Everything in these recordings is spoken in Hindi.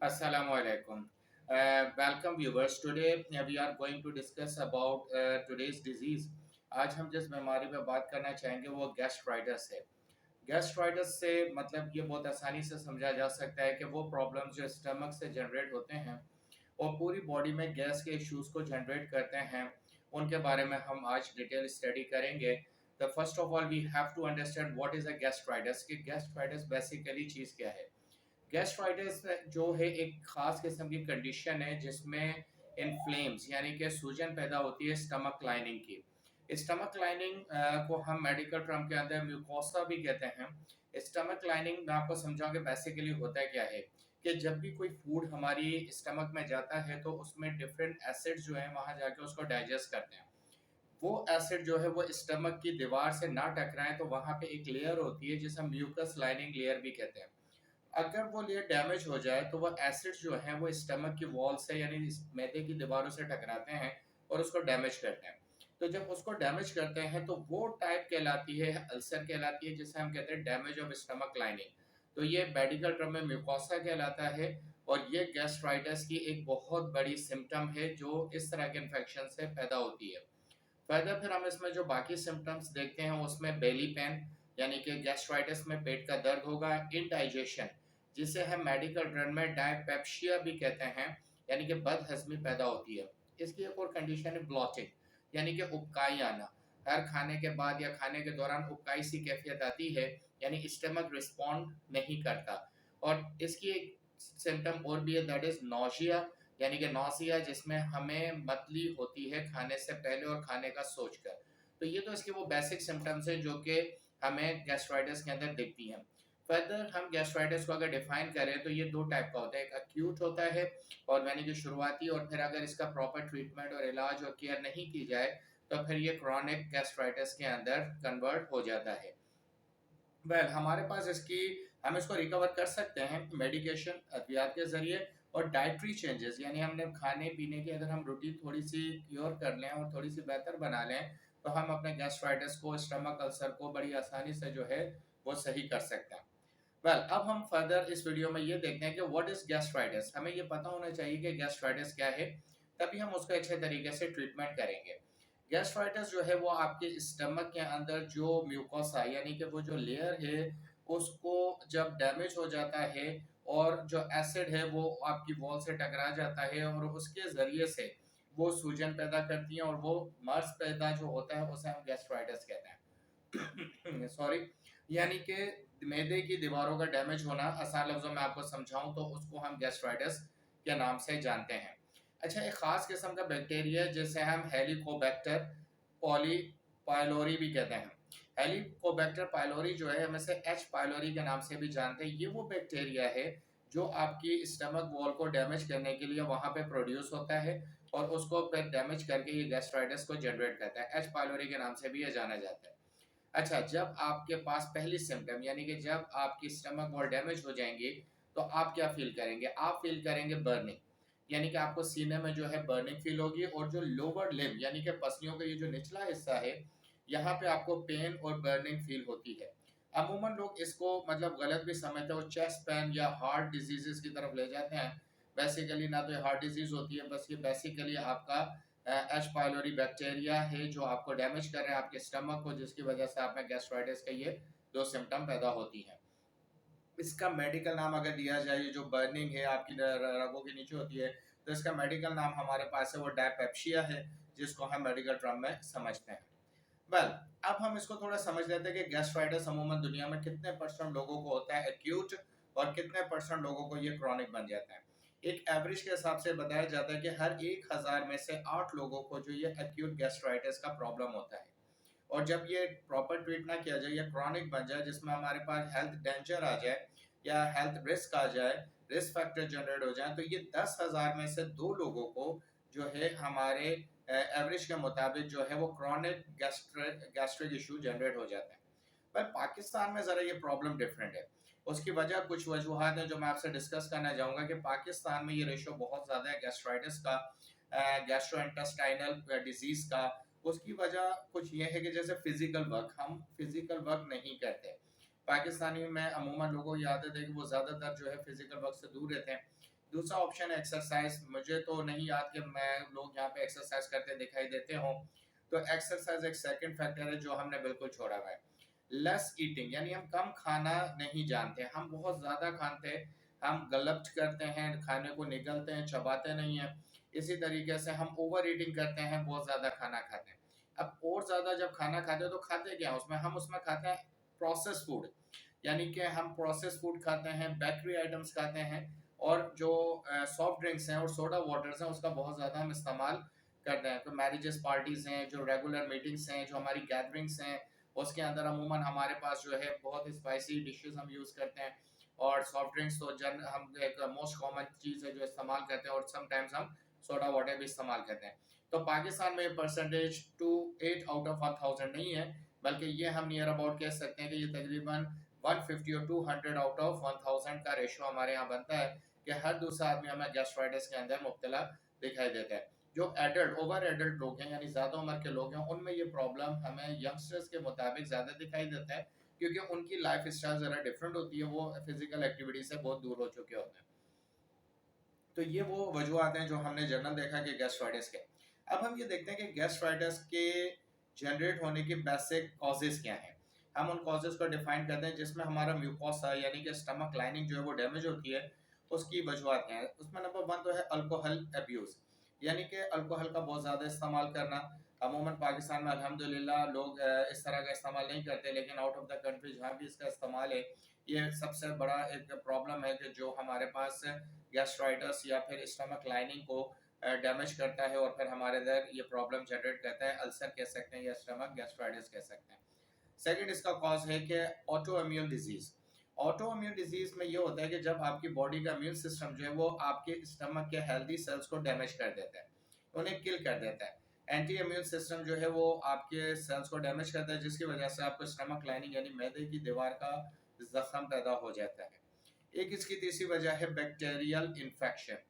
Assalamu alaikum. Welcome viewers. Today we are going to discuss about today's disease. आज हम जिस बीमारी पे बात करना चाहेंगे वो गैस्ट्राइटिस है। गैस्ट्राइटिस से मतलब ये बहुत आसानी से समझा जा सकता है कि वो प्रॉब्लम्स जो स्टमक से जनरेट होते हैं और पूरी बॉडी में गैस के इश्यूज को जनरेट करते हैं, उनके बारे में हम आज डिटेल स्टडी करेंगे। तो first of all we have to understand what is a gastritis कि गैस्ट्राइटिस बेसिकली चीज़ क्या है। गैस्ट्राइटिस जो है एक खास किस्म की कंडीशन है जिसमें इन्फ्लेम्स यानी कि सूजन पैदा होती है स्टमक लाइनिंग की। स्टमक लाइनिंग को हम मेडिकल टर्म के अंदर म्यूकोसा भी कहते हैं। स्टमक लाइनिंग मैं आपको समझाऊंगा बेसिकली होता है क्या है कि जब भी कोई फूड हमारी स्टमक में जाता है तो उसमें डिफरेंट एसिड्स जो है वहां जाके उसको डाइजेस्ट करते हैं। वो एसिड जो है वो स्टमक की दीवार से ना टकराए तो वहां पे एक लेयर होती है जिसे हम म्यूकस लाइनिंग लेयर भी कहते हैं। अगर वो लेयर डैमेज हो जाए तो वो एसिड जो है वो स्टमक की वॉल से यानी मैदे की दीवारों से टकराते हैं और उसको डैमेज करते हैं। तो जब उसको डैमेज करते हैं तो वो टाइप कहलाती है अल्सर कहलाती है जिसे हम कहते हैं डैमेज ऑफ स्टमक लाइनिंग। तो ये मेडिकल टर्म में म्यूकोसा कहलाता है और ये गैस्ट्राइटिस की एक बहुत बड़ी सिम्टम है जो इस तरह के इन्फेक्शन से पैदा होती है। फर्दर फिर हम इसमें जो बाकी सिम्टम्स देखते हैं उसमें बेली पेन यानी कि गैस्ट्राइटिस में पेट का दर्द होगा, इनडाइजेशन जिसे हम मेडिकल टर्म में डायपेप्सिया भी कहते हैं यानी कि बदहजमी पैदा होती है। इसकी एक और कंडीशन है ब्लॉटिंग यानी कि उबकाई आना। हर खाने के बाद या खाने के दौरान उबकाई सी कैफियत आती है यानी स्टमक रिस्पॉन्ड नहीं करता। और इसकी एक सिम्टम और भी है दैट इज नोशिया यानी कि नौसिया जिसमें हमें मतली होती है खाने से पहले और खाने का सोचकर। तो ये तो इसके वो बेसिक सिम्टम्स हैं जो कि हमें गैस्ट्राइटिस के अंदर दिखती हैं। फर्दर हम गैस्ट्राइटिस को अगर डिफाइन करें तो ये दो टाइप का होता है, एक अक्यूट होता है और मैंने जो शुरुआती, और फिर अगर इसका प्रॉपर ट्रीटमेंट और इलाज और केयर नहीं की जाए तो फिर ये क्रॉनिक गैस्ट्राइटिस के अंदर कन्वर्ट हो जाता है। हमारे पास इसकी हम इसको रिकवर कर सकते हैं मेडिकेशन अद्वियात के ज़रिए और डाइटरी चेंजेस यानी हमने खाने पीने की अगर हम रूटीन थोड़ी सी क्योर कर लें और थोड़ी सी बेहतर बना लें तो हम अपने गैस्ट्राइटिस को, स्टमक अल्सर को बड़ी आसानी से जो है वो सही कर सकते हैं। अब हम फर्दर इस वीडियो में ये देखते हैं कि व्हाट इज गैस्ट्राइटिस। हमें ये पता होना चाहिए कि गैस्ट्राइटिस क्या है, तभी हम उसको अच्छे तरीके से ट्रीटमेंट करेंगे। गैस्ट्राइटिस जो है वो आपके स्टमक के अंदर जो म्यूकोसा यानी कि वो जो लेयर है उसको जब डैमेज हो जाता है और जो एसिड है वो आपकी वॉल से टकरा जाता है और उसके ज़रिए से वो सूजन पैदा करती है और वो मर्स पैदा जो होता है उसे हम गैस्ट्राइटिस कहते हैं। सॉरी, यानी कि मैदे की दीवारों का डैमेज होना, आसान लफ्जों में आपको समझाऊं तो उसको हम गैस्ट्राइटिस के नाम से जानते हैं। अच्छा, एक खास किस्म का बैक्टीरिया जिसे हम हेलिकोबैक्टर पॉली पायलोरी भी कहते हैं। हेलिकोबैक्टर पायलोरी जो है हम इसे एच पायलोरी के नाम से भी जानते हैं। ये वो बैक्टीरिया है जो आपकी स्टमक वॉल को डैमेज करने के लिए वहां पे प्रोड्यूस होता है और उसको फिर डैमेज करके ये गैस्ट्राइटिस को जनरेट करता है। एच पायलोरी के नाम से भी ये जाना जाता है। अच्छा, जब आपके पास पहली सिम्टम यानी कि जब आपकी स्टमक वॉल डैमेज हो जाएंगी तो आप क्या फील करेंगे? आप फील करेंगे बर्निंग यानी कि आपको सीने में जो है बर्निंग फील होगी और जो लोअर लिम्ब यानी कि पसलियों का ये जो निचला हिस्सा है यहाँ पे आपको पेन और बर्निंग फील होती है। अमूमन लोग इसको मतलब गलत भी समझते हैं और चेस्ट पेन या हार्ट डिजीजेस की तरफ ले जाते हैं। बेसिकली ना तो ये हार्ट डिजीज होती है, बस ये बेसिकली आपका एच पाइलोरी बैक्टीरिया है जो आपको डैमेज कर रहे हैं आपके स्टमक को, जिसकी वजह से आप में गैस्ट्राइटिस का ये दो सिम्टम पैदा होती हैं। इसका मेडिकल नाम अगर दिया जाए, जो बर्निंग है आपकी रगों के नीचे होती है, तो इसका मेडिकल नाम हमारे पास है वो डायपेप्सिया है जिसको हम मेडिकल टर्म में समझते हैं। वेल अब हम इसको थोड़ा समझ लेते हैं कि गैस्ट्राइटिस अमूमन दुनिया में कितने परसेंट लोगों को होता है एक्यूट और कितने परसेंट लोगों को ये क्रॉनिक बन जाता है। एक एवरेज के हिसाब से बताया जाता है कि हर 1000 में से 8 लोगों को जो ये एक्यूट गैस्ट्राइटिस का प्रॉब्लम होता है। और जब ये प्रॉपर ट्रीट ना किया जाए या क्रॉनिक बन जाए जिसमें हमारे पास हेल्थ डेंजर आ जाए या हेल्थ रिस्क आ जाए, रिस्क फैक्टर जनरेट हो जाए, तो ये 10,000 में से 2 लोगों को जो है हमारे एवरेज के मुताबिक जो है वो क्रॉनिक गैस्ट्रिक इशू जनरेट हो जाता है। पर पाकिस्तान में ज़रा ये प्रॉब्लम डिफरेंट है। उसकी वजह कुछ वजूहत हैं जो मैं आपसे डिस्कस करना चाहूँगा कि पाकिस्तान में ये रेशो बहुत ज़्यादा है गैस्ट्राइटिस का, गैस्ट्रोइंटेस्टाइनल डिजीज़ का। उसकी वजह कुछ ये है कि जैसे फिजिकल वर्क, हम फिजिकल वर्क नहीं करते। पाकिस्तानी में अमूमन लोगों की आदत है कि वो ज़्यादातर जो है फिजिकल वर्क से दूर रहते हैं। दूसरा ऑप्शन है एक्सरसाइज। मुझे तो नहीं याद कि मैं लोग यहाँ पे एक्सरसाइज करते दिखाई देते हों, तो एक्सरसाइज एक सेकंड फैक्टर है जो हमने बिल्कुल छोड़ा हुआ है। लेस ईटिंग, यानी हम कम खाना नहीं जानते, हम बहुत ज़्यादा खाते हैं, हम गलत करते हैं, खाने को निगलते हैं, चबाते नहीं हैं। इसी तरीके से हम ओवर ईटिंग करते हैं, बहुत ज़्यादा खाना खाते हैं। अब और ज़्यादा जब खाना खाते हैं तो खाते क्या हैं उसमें, हम उसमें खाते हैं प्रोसेस फूड, यानी कि हम प्रोसेस फूड खाते हैं, बेकरी आइटम्स खाते हैं, और जो सॉफ्ट ड्रिंक्स हैं और सोडा वाटर्स हैं उसका बहुत ज़्यादा हम इस्तेमाल करते हैं। तो मैरिजेस पार्टीज़ हैं, जो रेगुलर मीटिंग्स हैं, जो हमारी गैदरिंग्स हैं, उसके अंदर अमूमन हमारे पास जो है बहुत स्पाइसी डिशेस हम यूज़ करते हैं, और सॉफ्ट ड्रिंक्स तो जन हम एक मोस्ट कॉमन चीज़ है जो इस्तेमाल करते हैं, और समटाइम्स हम सोडा वाटर भी इस्तेमाल करते हैं। तो पाकिस्तान में परसेंटेज 8 आउट ऑफ 1000 नहीं है, बल्कि ये हम नियर अबाउट कह सकते हैं कि ये तकरीबन 150 और 200 आउट ऑफ 1000 का रेशो हमारे यहाँ बनता है कि हर दूसरा आदमी हमें गैस्ट्राइटिस के अंदर मुब्तला दिखाई देता है। जो एडल्ट ओवर एडल्ट लोग हैं, यानी ज़्यादा उम्र के लोग हैं, उनमें ये प्रॉब्लम हमें यंगस्टर्स के मुताबिक ज़्यादा दिखाई देता है, क्योंकि उनकी लाइफ स्टाइल ज़रा डिफरेंट होती है, वो फिजिकल एक्टिविटी से बहुत दूर हो चुके होते हैं। तो ये वो वजूहत हैं जो हमने जनरल देखा कि गैस्ट्राइटिस के। अब हम ये देखते हैं कि गैस्ट्राइटिस के जनरेट होने के बेसिक कॉजेज क्या हैं। हम उन कॉजेज को डिफाइन करते हैं, जिसमें हमारा म्यूकोसा यानी कि स्टमक लाइनिंग जो है वो डैमेज होती है, उसकी वजूहत क्या है। उसमें नंबर वन तो है अल्कोहल अब्यूज़, यानी कि अल्कोहल का बहुत ज़्यादा इस्तेमाल करना। अमूमन पाकिस्तान में अल्हम्दुलिल्लाह लोग इस तरह का इस्तेमाल नहीं करते, लेकिन आउट ऑफ द कंट्री जहाँ भी इसका इस्तेमाल है, ये सबसे बड़ा एक प्रॉब्लम है कि जो हमारे पास गैस्ट्राइटिस या फिर स्टमक लाइनिंग को डैमेज करता है, और फिर हमारे अंदर ये प्रॉब्लम जनरेट करता है, अल्सर कह सकते हैं या स्टमक गैस्ट्राइटिस कह सकते हैं। सेकंड इसका कॉज है कि auto immune disease. Auto immune disease में ये होता है कि जब आपकी बॉडी का इम्यून सिस्टम जो है वो आपके स्टमक के हेल्दी सेल्स को डैमेज कर देता है, उन्हें किल कर देता है। एंटी इम्यून सिस्टम जो है वो आपके सेल्स को डैमेज करता है, जिसकी वजह से आपको स्टमक लाइनिंग यानी मैदे की दीवार का जख्म पैदा हो जाता है। एक इसकी तीसरी वजह है बैक्टीरियल इन्फेक्शन।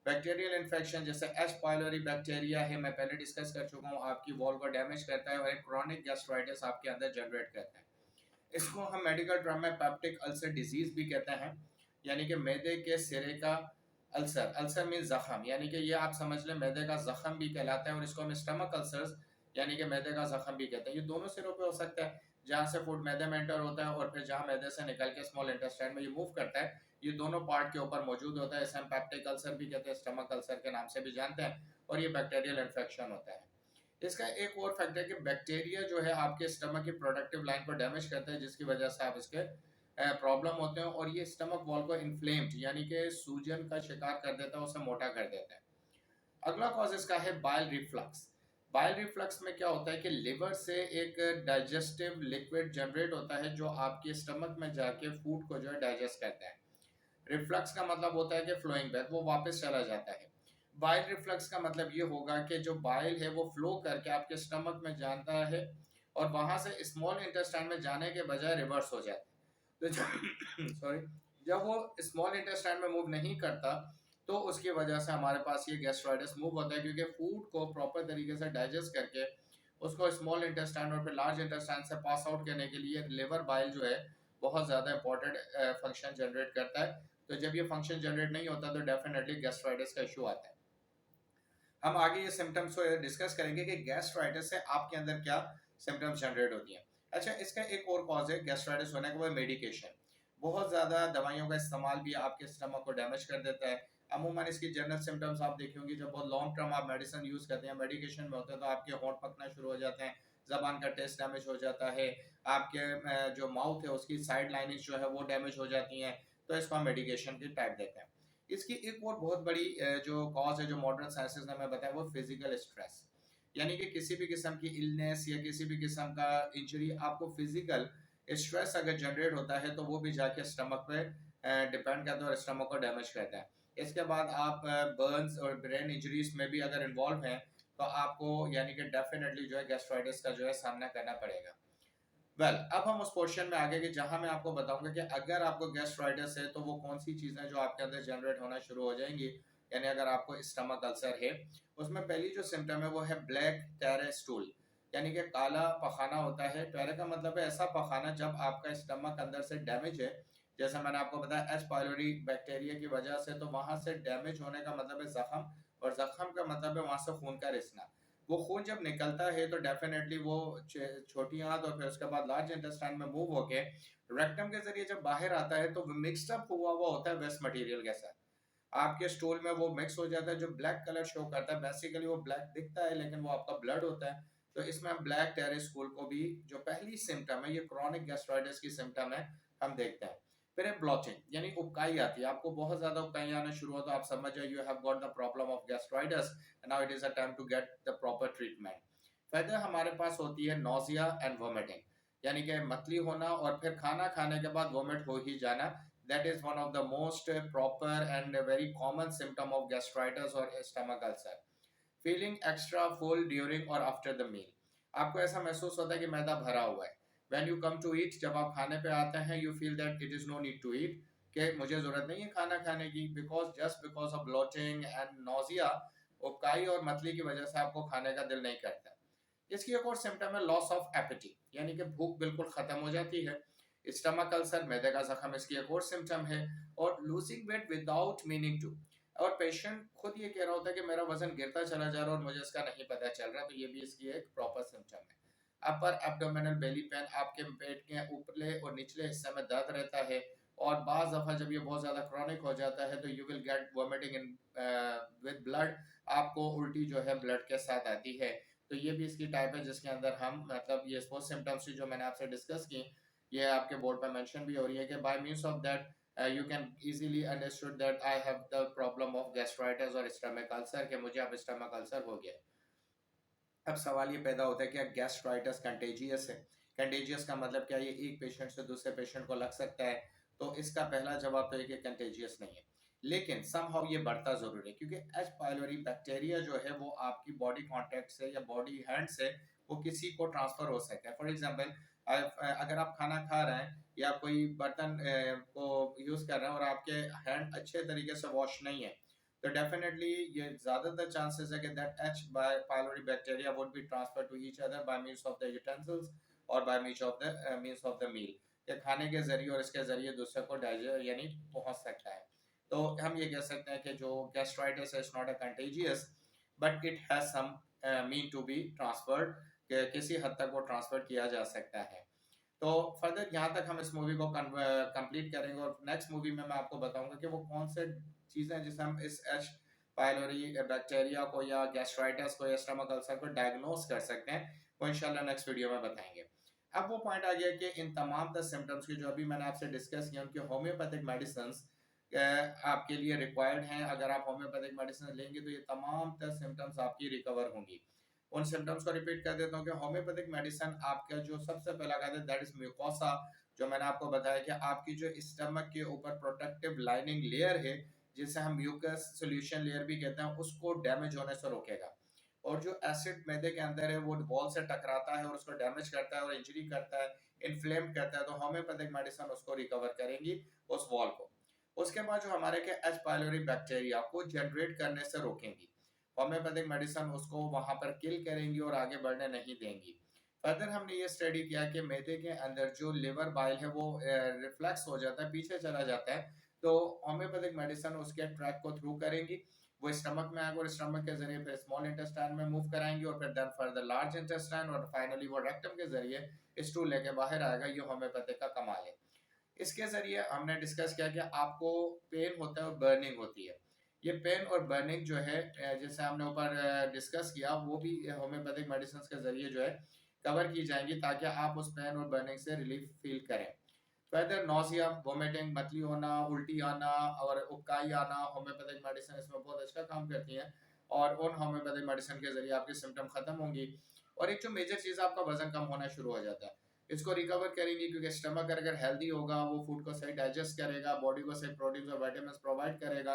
बैक्टीरियल इन्फेक्शन जैसे एच पाइलोरी बैक्टीरिया है, मैं पहले डिस्कस कर चुका हूँ, आपकी वॉल को डैमेज करता है और एक क्रॉनिक गैस्ट्राइटिस आपके अंदर जनरेट करता है। इसको हम मेडिकल टर्म में पेप्टिक अल्सर डिजीज भी कहते हैं, यानी कि मैदे के सिरे का अल्सर। अल्सर मीन जख्म, यानी कि ये आप समझ लें मैदे का जख्म भी कहलाता है, और इसको हम स्टमक अल्सर्स यानी कि मैदे का जख्म भी कहते हैं। ये दोनों सिरों पे हो सकता है, जहाँ से फूड मैदे में एंटर होता है और फिर जहाँ मैदे से निकल के स्मॉल इंटेस्टाइन में ये मूव करता है, ये दोनों पार्ट के ऊपर मौजूद होता है। इसे हम पेप्टिक अल्सर भी कहते हैं, स्टमक अल्सर के नाम से भी जानते हैं, और ये बैक्टीरियल इन्फेक्शन होता है। इसका एक और फैक्टर है कि बैक्टीरिया जो है आपके स्टमक की प्रोडक्टिव लाइन को डैमेज करता है, जिसकी वजह से आप इसके प्रॉब्लम होते हैं, और ये स्टमक वॉल को इन्फ्लेम्ड यानी कि सूजन का शिकार कर देता है, उसे मोटा कर देता है। अगला कॉज इसका है बाइल रिफ्लक्स। बाइल रिफ्लक्स में क्या होता है कि लिवर से एक डाइजेस्टिव लिक्विड जनरेट होता है, जो आपके स्टमक में जाके फूड को जो है डाइजेस्ट करता है। रिफ्लक्स का मतलब होता है कि फ्लोइंग बैक, वो वापस चला जाता है। बाइल रिफ्लक्स का मतलब ये होगा कि जो बाइल है वो फ्लो करके आपके स्टमक में जाता है, और वहां से स्मॉल इंटेस्टाइन में जाने के बजाय रिवर्स हो जाता है। तो जब सॉरी, जब वो स्मॉल इंटेस्टाइन में मूव नहीं करता, तो उसकी वजह से हमारे पास ये गैस्ट्राइटिस मूव होता है, क्योंकि फूड को प्रॉपर तरीके से डाइजेस्ट करके उसको स्मॉल इंटेस्टाइन और फिर लार्ज इंटेस्टाइन से पास आउट करने के लिए लिवर बाइल जो है बहुत ज़्यादा इंपॉर्टेंट फंक्शन जनरेट करता है। तो जब ये फंक्शन जनरेट नहीं होता तो डेफिनेटली गैस्ट्राइटिस का इशू आता है। हम आगे ये सिम्टम्स को डिस्कस करेंगे कि गैस्ट्राइटिस से आपके अंदर क्या सिम्टम्स जनरेट होती हैं। अच्छा, इसका एक और कॉज है गैस्ट्राइटिस होने का, वो मेडिकेशन। बहुत ज़्यादा दवाइयों का इस्तेमाल भी आपके स्टमक को डैमेज कर देता है। अमूमन इसकी जनरल सिम्टम्स आप देखे होंगे, जब बहुत लॉन्ग टर्म आप मेडिसिन यूज़ करते हैं, मेडिकेशन में होते हैं, तो आपके होंठ पकना शुरू हो जाते हैं, जबान का टेस्ट डैमेज हो जाता है, आपके जो माउथ है उसकी साइड लाइनिंग जो है वो डैमेज हो जाती हैं। तो इसको हम मेडिकेशन की टाइप देते हैं। इसकी एक और बहुत बड़ी जो कॉज है जो मॉडर्न साइंसेज ने हमें बताया, वो फिजिकल स्ट्रेस, यानी कि किसी भी किस्म की इलनेस या किसी भी किस्म का इंजरी, आपको फिजिकल स्ट्रेस अगर जनरेट होता है तो वो भी जाके स्टमक पे डिपेंड करता है और स्टमक को डैमेज करता है। इसके बाद आप बर्न्स और ब्रेन इंजरीज में भी अगर इन्वॉल्व हैं, तो आपको यानी कि डेफिनेटली जो है गैस्ट्राइटिस का जो है सामना करना पड़ेगा। अब हम उस पोर्शन में आगे के जहां मैं आपको बताऊंगा कि अगर आपको गैस्ट्राइटिस है तो वो कौन सी चीज़ें जो आपके अंदर जनरेट होना शुरू हो जाएंगी, यानी अगर आपको स्टमक अल्सर है। उसमें पहली जो सिम्टम है वो है ब्लैक टेरे स्टूल, यानी कि काला पखाना होता है। टेरे का मतलब है ऐसा पखाना जब आपका स्टमक अंदर से डैमेज है, जैसे मैंने आपको बताया एच पायलोरी बैक्टीरिया की वजह से, तो वहां से डैमेज होने का मतलब है जख्म, और जख्म का मतलब है वहां से खून का रिसना। वो खून जब निकलता है तो डेफिनेटली वो छोटी आंत और फिर उसके बाद लार्ज इंटेस्टाइन में मूव होके रेक्टम के जरिए जब बाहर आता है तो मिक्सड अप हुआ हुआ होता है वेस्ट मटेरियल के साथ, आपके स्टूल में वो मिक्स हो जाता है, जो ब्लैक कलर शो करता है, बेसिकली वो ब्लैक दिखता है लेकिन वो आपका ब्लड होता है। तो इसमें हम ब्लैक टेरिस स्कूल को भी, जो पहली सिम्टम है, ये क्रॉनिक गैस्ट्राइटिस की सिम्टम है, हम देखते हैं। फिर है ब्लॉटिंग, यानी उबकाई आती है, आपको बहुत ज्यादा उबकाई आना शुरू हो तो आप समझ जाए you have got the problem of gastritis, now it is a time to get the proper treatment. फिर हमारे पास होती है नोजिया एंड वोमिटिंग, यानी कि मतली होना और फिर खाना खाने के बाद वोमिट हो ही जाना। That is one of the most proper and very common symptom of gastritis or stomach ulcer. Feeling extra full during or after the meal. आपको ऐसा महसूस होता है कि मैदा भरा हुआ है। When you come to eat, जब आप खाने पे आते हैं, you feel that it is no need to eat, कि मुझे जरूरत नहीं है खाना खाने की, because just because of bloating and nausea, उबकाई और मतली की वजह से आपको खाने का दिल नहीं करता। इसकी एक और सिम्टम है लॉस ऑफ एपिटी, यानी कि भूख बिल्कुल खत्म हो जाती है। स्टमक अल्सर, मैदे का जख्म, इसकी एक और सिम्टम है। और losing weight without meaning to, और पेशेंट खुद ये कह रहा होता है कि मेरा वजन गिरता चला जा रहा है और मुझे इसका नहीं पता चल रहा, तो ये भी इसकी एक प्रॉपर सिम्टम है। अपर एब्डोमिनल बेली पेन, आपके पेट के ऊपरले और निचले हिस्से में दर्द रहता है, और बाज दफा जब ये बहुत ज्यादा क्रॉनिक हो जाता है तो you will get vomiting in with blood, आपको उल्टी जो है ब्लड के साथ आती है। तो ये भी इसकी टाइप है जिसके अंदर हम मतलब ये वो सिम्टम्स जो मैंने आपसे डिस्कस की, ये आपके बोर्ड पर मेंशन भी हो रही है कि bye means of that you can easily understood that I have the problem of gastritis और स्टमक अल्सर, कि मुझे अब स्टमक अल्सर हो गया। अब सवाल ये पैदा होता है कि गैस्ट्राइटिस कंटेजियस है। कंटेजियस का मतलब क्या है, ये एक पेशेंट से दूसरे पेशेंट को लग सकता है। तो इसका पहला जवाब तो है कि कंटेजियस नहीं है, लेकिन समहाउ ये बढ़ता जरूर है, क्योंकि एच पाइलोरी बैक्टीरिया जो है वो आपकी बॉडी कांटेक्ट से या बॉडी हैंड से वो किसी को ट्रांसफर हो सकता है। फॉर एग्जांपल, अगर आप खाना खा रहे हैं या कोई बर्तन को यूज कर रहे हैं और आपके हैंड अच्छे तरीके से वॉश नहीं है, तो डेफिनेटली ये ज्यादातर चांसेस है कि that H pylori bacteria would be transfer to each other by means of the utensils और by means of the meal, कि खाने के जरिए और इसके जरिए दूसरे को डाइजेस्ट यानी पहुंच सकता है। तो हम ये कह सकते हैं कि जो गैस्ट्राइटिस है, it's not a contagious, but it has some mean to be transferred, किसी हद तक वो ट्रांसफर किया जा सकता है। तो फर्दर यहाँ तक हम इस मूवी को कंप्लीट करेंगे, और नेक्स्ट मूवी में मैं आपको बताऊंगा कि वो कौन से चीज़ें हैं जिससे हम इस एच पाइलोरी बैक्टीरिया को या गैस्ट्राइटिस को या स्टमक अल्सर को डायग्नोस कर सकते हैं, वो इंशाल्लाह नेक्स्ट वीडियो में बताएंगे। अब वो पॉइंट आ गया कि इन तमाम द सिम्टम्स की जो अभी मैंने आपसे डिस्कस किया, उनके होम्योपैथिक मेडिसिन आपके लिए रिक्वायर्ड हैं। अगर आप होम्योपैथिक मेडिसिन लेंगे तो ये तमाम द सिम्टम्स आपकी रिकवर होंगी। उन सिम्टम्स को रिपीट कर देता हूँ कि होम्योपैथिक मेडिसिन आपका जो सबसे पहला कहते हैं दैट इज म्यूकोसा, जो मैंने आपको बताया कि आपकी जो स्टमक के ऊपर प्रोटेक्टिव लाइनिंग लेयर है, जिसे हम म्यूकस सोल्यूशन लेयर भी कहते हैं, उसको डैमेज होने से रोकेगा। और जो एसिड मैदे के अंदर है वो वॉल से टकराता है और उसको डैमेज करता है और इंजरी करता है, इन्फ्लेम करता है, तो होम्योपैथिक मेडिसिन उसको रिकवर करेंगी, उस वॉल को। उसके बाद जो हमारे के एच पाइलोरी बैक्टीरिया को जनरेट करने से रोकेंगी, होम्योपैथिक मेडिसिन उसको वहां पर किल करेंगी और आगे बढ़ने नहीं देंगी। फर्दर हमने ये स्टडी किया कि मैदे के अंदर जो लिवर बाइल है वो रिफ्लेक्स हो जाता है, पीछे चला जाता है, तो होम्योपैथिक मेडिसिन उसके ट्रैक को थ्रू करेंगी, वो स्टमक में आएगा और स्टमक के जरिए फिर स्मॉल इंटेस्टाइन में मूव कराएंगी और फिर देन फर्दर लार्ज इंटेस्टाइन और फाइनली वो रेक्टम के जरिए स्टूल लेके बाहर आएगा। ये होम्योपैथिक का कमाल है। इसके जरिए हमने डिस्कस किया कि आपको पेन होता है और बर्निंग होती है। ये पेन और बर्निंग जो है जैसे हमने ऊपर डिस्कस किया, वो भी होम्योपैथिक मेडिसिन के जरिए जो है कवर की जाएंगी, ताकि आप उस पेन और बर्निंग से रिलीफ फील करें। वेदर नोजिया, वोमिटिंग, मतली होना, उल्टी आना और उबकाई आना, होम्योपैथिक मेडिसिन इसमें बहुत अच्छा काम करती हैं, और उन होम्योपैथिक मेडिसिन के जरिए आपके सिम्टम खत्म होंगी। और एक जो मेजर चीज़, आपका वजन कम होना शुरू हो जाता है, इसको रिकवर करेंगी, क्योंकि स्टमक अगर हेल्दी होगा, वो फूड को सही डाइजेस्ट करेगा, बॉडी को सही प्रोटीन और विटामिन प्रोवाइड करेगा,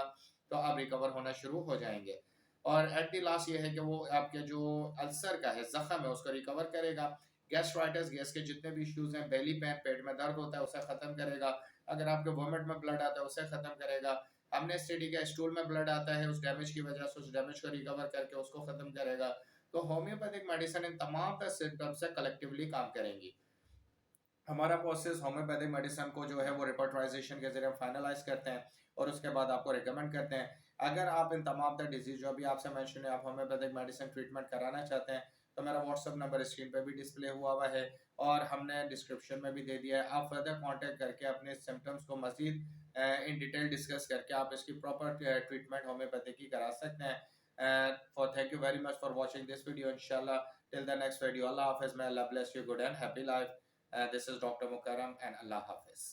तो आप रिकवर होना शुरू हो जाएंगे। और एट द लास्ट ये है कि वो आपके जो अल्सर का है, जख्म है, उसको रिकवर करेगा। गैस्ट्राइटिस, गैस के जितने भी इश्यूज हैं, बेली पेन, पेट में दर्द होता है, उसे खत्म करेगा। अगर आपके वोमिट में ब्लड आता है, उसे खत्म करेगा। हमने स्टडी किया स्टूल में ब्लड आता है, उस डैमेज की वजह से उस डैमेज को रिकवर करके उसको खत्म करेगा। तो होम्योपैथिक मेडिसिन इन तमाम सिम्टम्स से कलेक्टिवली काम करेंगी। हमारा प्रोसेस होम्योपैथिक मेडिसिन को जो है वो रिपोर्टराइजेशन के जरिए फाइनलाइज करते हैं और उसके बाद आपको रिकमेंड करते हैं। अगर आप इन तमाम तर डिजीज जो अभी आपसे मेंशन है, आप होम्योपैथिक मेडिसिन ट्रीटमेंट कराना चाहते हैं, तो मेरा व्हाट्सअप नंबर स्क्रीन पे भी डिस्प्ले हुआ है और हमने डिस्क्रिप्शन में भी दे दिया है। आप फर्दर कांटेक्ट करके अपने सिम्टम्स को मजीद इन डिटेल डिस्कस करके आप इसकी प्रॉपर ट्रीटमेंट होम्योपैथी की करा सकते हैं। For thank you very much for watching this video. इंशाल्लाह टिल द नेक्स्ट वीडियो, अल्लाह हाफिज, may Allah bless you good and happy life. This is Dr. Mukarram and Allah Hafiz.